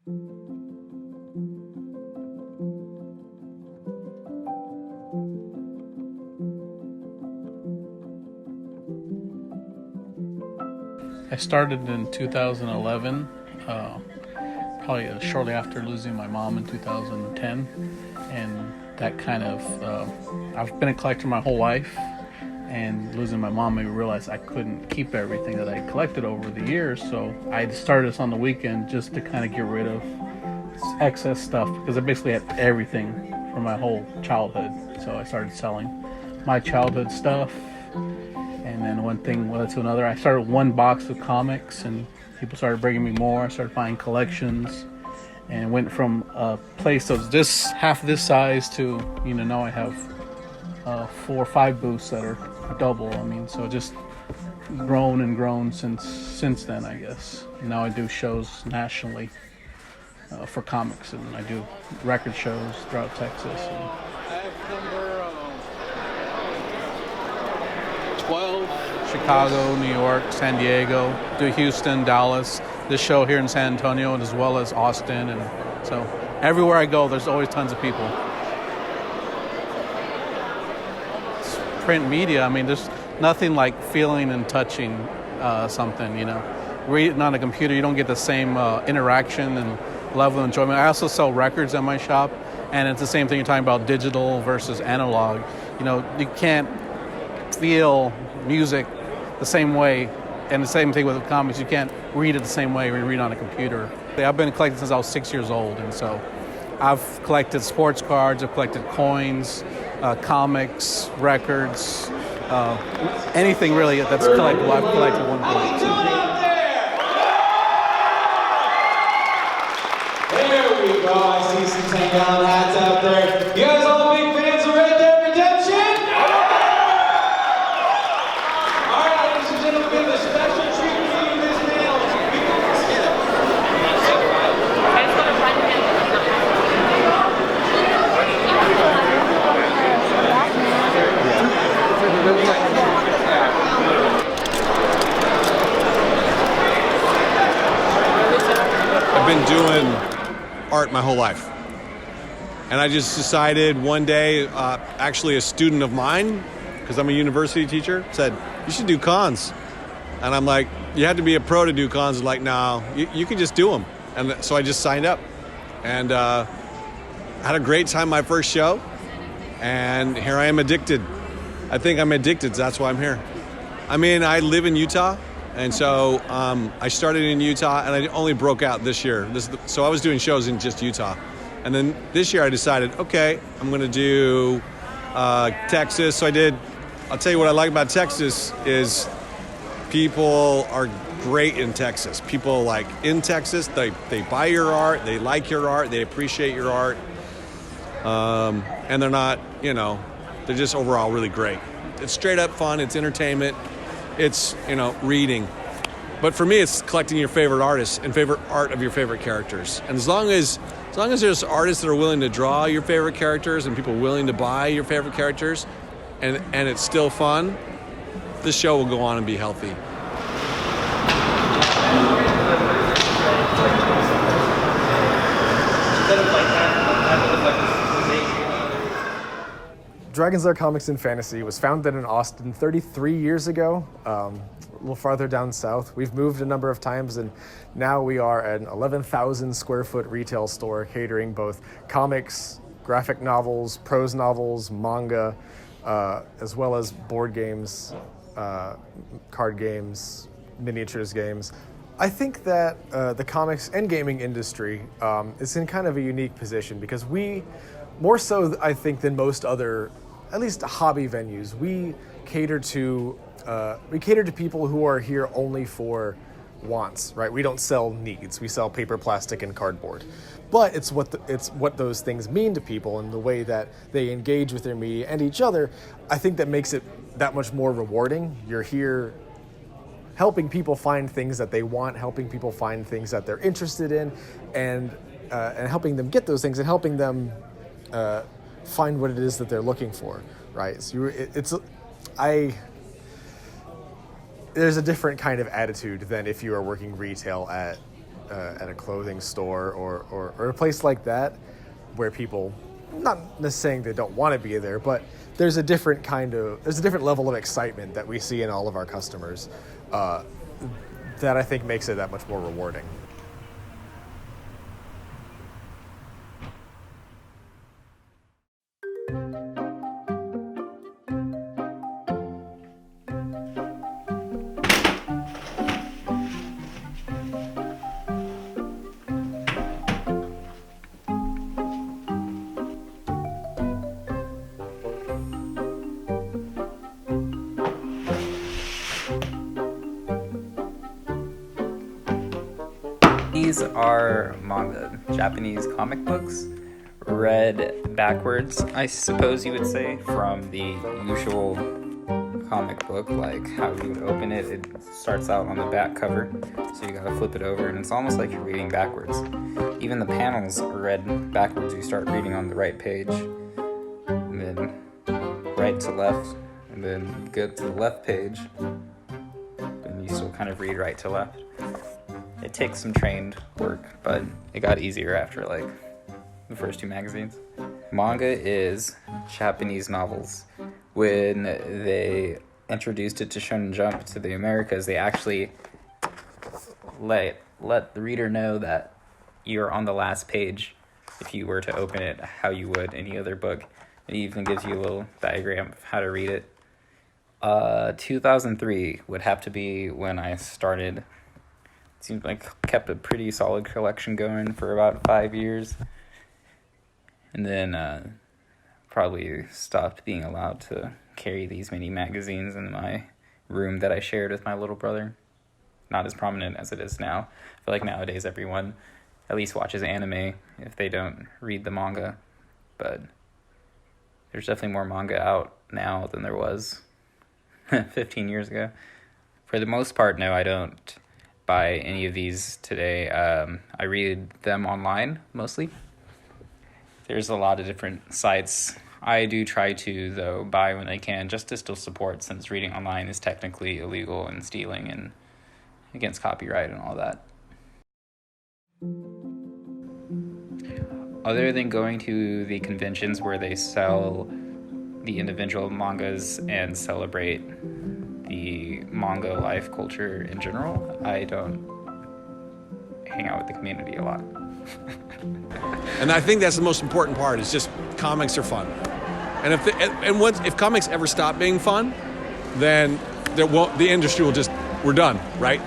I started in 2011, probably shortly after losing my mom in 2010, and that kind of, I've been a collector my whole life, and losing my mom made me realize I couldn't keep everything that I collected over the years, so I started this on the weekend just to kind of get rid of excess stuff, because I basically had everything from my whole childhood, so I started selling my childhood stuff. And then one thing led to another. I started one box of comics, and people started bringing me more. I started buying collections, and went from a place that was this half this size to, now I have 4 or 5 booths that are double. I mean, so just grown and grown since then, I guess. And now I do shows nationally for comics, and I do record shows throughout Texas. And 12. Chicago, New York, San Diego, do Houston, Dallas, this show here in San Antonio, as well as Austin. And so everywhere I go, there's always tons of people. It's print media, I mean, there's nothing like feeling and touching something, Reading on a computer, you don't get the same interaction and level of enjoyment. I also sell records at my shop, and it's the same thing you're talking about, digital versus analog. You can't feel music the same way, and the same thing with comics. You can't read it the same way when you read on a computer. I've been collecting since I was 6 years old, and so I've collected sports cards, I've collected coins, comics, records, anything really that's collectible. I've collected one point. There we go. I see some 10-gallon hats out there. You guys all big fans of Red Dead Redemption? I've been doing art my whole life. And I just decided one day, actually a student of mine, because I'm a university teacher, said, you should do cons. And I'm like, you have to be a pro to do cons. Like, no, you can just do them. And so I just signed up. And had a great time my first show. And here I am addicted. I think I'm addicted, so that's why I'm here. I mean, I live in Utah. And so I started in Utah, and I only broke out this year. So I was doing shows in just Utah. And then this year I decided, okay, I'm going to do Texas. So I'll tell you what I like about Texas is people are great in Texas. People like in Texas, they buy your art, they like your art, they appreciate your art. And they're not, they're just overall really great. It's straight up fun, it's entertainment. It's, reading. But for me, it's collecting your favorite artists and favorite art of your favorite characters. And as long as there's artists that are willing to draw your favorite characters and people willing to buy your favorite characters, and it's still fun, this show will go on and be healthy. Dragon's Lair Comics and Fantasy was founded in Austin 33 years ago, a little farther down south. We've moved a number of times, and now we are an 11,000 square foot retail store catering both comics, graphic novels, prose novels, manga, as well as board games, card games, miniatures games. I think that the comics and gaming industry is in kind of a unique position because we, more so I think than most other, at least hobby venues, we cater to people who are here only for wants, right? We don't sell needs. We sell paper, plastic, and cardboard. But it's what those things mean to people and the way that they engage with their media and each other. I think that makes it that much more rewarding. You're here helping people find things that they want, helping people find things that they're interested in, and helping them get those things and helping them find what it is that they're looking for, right? So there's a different kind of attitude than if you are working retail at at a clothing store or a place like that, where people, not necessarily saying they don't want to be there, but there's a different level of excitement that we see in all of our customers that I think makes it that much more rewarding. These are manga, Japanese comic books, read backwards, I suppose you would say, from the usual comic book, like how you would open it. It starts out on the back cover, so you gotta flip it over, and it's almost like you're reading backwards. Even the panels are read backwards. You start reading on the right page, and then right to left, and then go to the left page, and you still kind of read right to left. It takes some trained work, but it got easier after like the first two magazines. Manga is Japanese novels. When they introduced it to Shonen Jump to the Americas, they actually let the reader know that you're on the last page if you were to open it how you would any other book. It even gives you a little diagram of how to read it. 2003 would have to be when I started. Seems like kept a pretty solid collection going for about 5 years, and then probably stopped being allowed to carry these many magazines in my room that I shared with my little brother. Not as prominent as it is now. I feel like nowadays everyone at least watches anime if they don't read the manga, but there's definitely more manga out now than there was 15 years ago. For the most part, no, I don't buy any of these today. I read them online mostly. There's a lot of different sites. I do try to, though, buy when I can, just to still support, since reading online is technically illegal and stealing and against copyright and all that. Other than going to the conventions where they sell the individual mangas and celebrate the manga life culture in general, I don't hang out with the community a lot. And I think that's the most important part, is just comics are fun. And if comics ever stop being fun, then the industry will we're done, right?